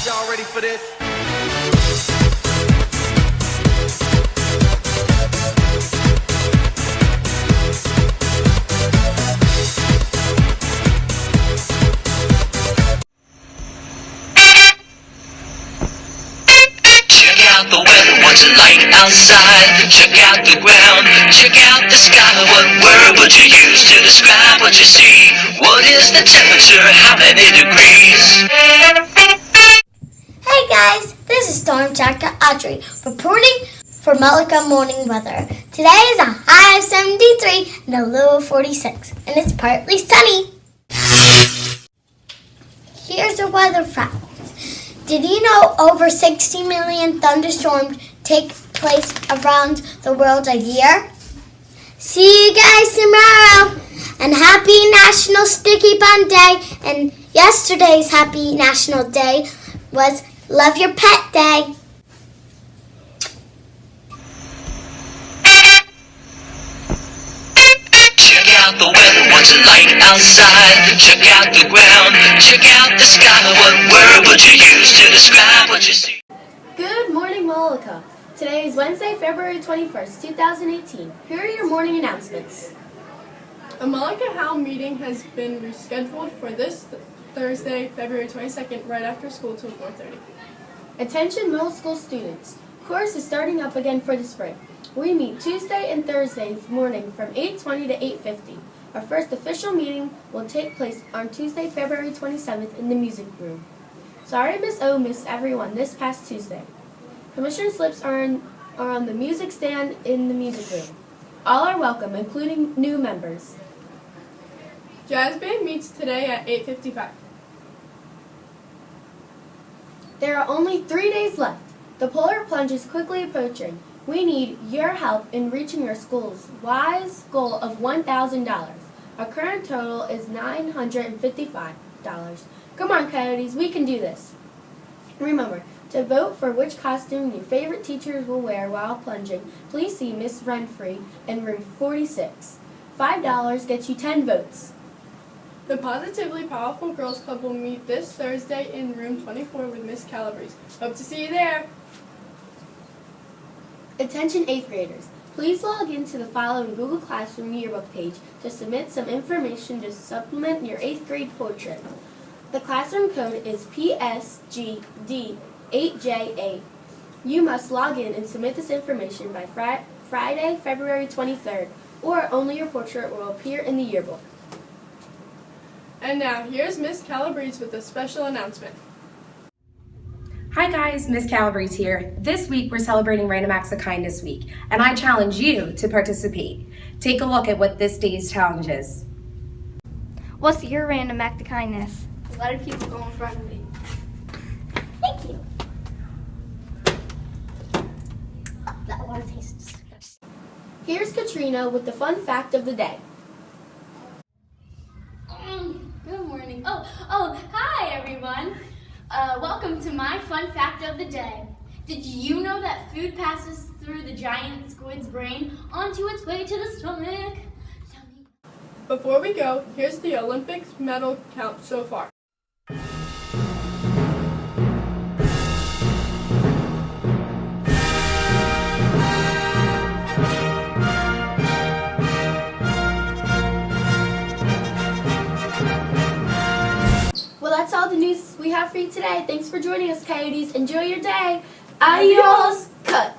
Y'all ready for this? Check out the weather, what's it like outside? Check out the ground, check out the sky. What word would you use to describe what you see? What is the temperature, how many degrees? Hey guys, this is Storm Jacker Audrey reporting for Mullica Morning Weather. Today is a high of 73 and a low of 46, and it's partly sunny. Here's a weather fact. Did you know over 60 million thunderstorms take place around the world a year? See you guys tomorrow! And happy National Sticky Bun Day! And yesterday's happy National Day was Love Your Pet Day. Check out the weather, what's it like outside? Check out the ground, check out the sky. What word would you use to describe what you see? Good morning, Mullica. Today is Wednesday, February 21st, 2018. Here are your morning announcements. A Mullica Howl meeting has been rescheduled for this Thursday, February 22nd, right after school till 4:30. Attention middle school students. Course is starting up again for the spring. We meet Tuesday and Thursday morning from 8:20 to 8:50. Our first official meeting will take place on Tuesday, February 27th in the music room. Sorry Miss O missed everyone this past Tuesday. Permission slips are on the music stand in the music room. All are welcome, including new members. Jazz band meets today at 8:55. There are only 3 days left. The polar plunge is quickly approaching. We need your help in reaching our school's wise goal of $1,000. Our current total is $955. Come on, Coyotes, we can do this. Remember, to vote for which costume your favorite teachers will wear while plunging, please see Miss Renfrey in room 46. $5 gets you 10 votes. The Positively Powerful Girls Club will meet this Thursday in room 24 with Miss Calabrese. Hope to see you there. Attention 8th graders. Please log into the following Google Classroom yearbook page to submit some information to supplement your 8th grade portrait. The classroom code is PSGD8J8. You must log in and submit this information by Friday, February 23rd, or only your portrait will appear in the yearbook. And now, here's Miss Calabrese with a special announcement. Hi guys, Miss Calabrese here. This week we're celebrating Random Acts of Kindness Week, and I challenge you to participate. Take a look at what this day's challenge is. What's your random act of kindness? Letting people go in front of me. Thank you. That water tastes disgusting. Here's Katrina with the fun fact of the day. Good morning. Hi everyone. Welcome to my fun fact of the day. Did you know that food passes through the giant squid's brain onto its way to the stomach? Before we go, here's the Olympics medal count so far. Well, that's all the news we have for you today. Thanks for joining us, Coyotes. Enjoy your day. Adios. Cut.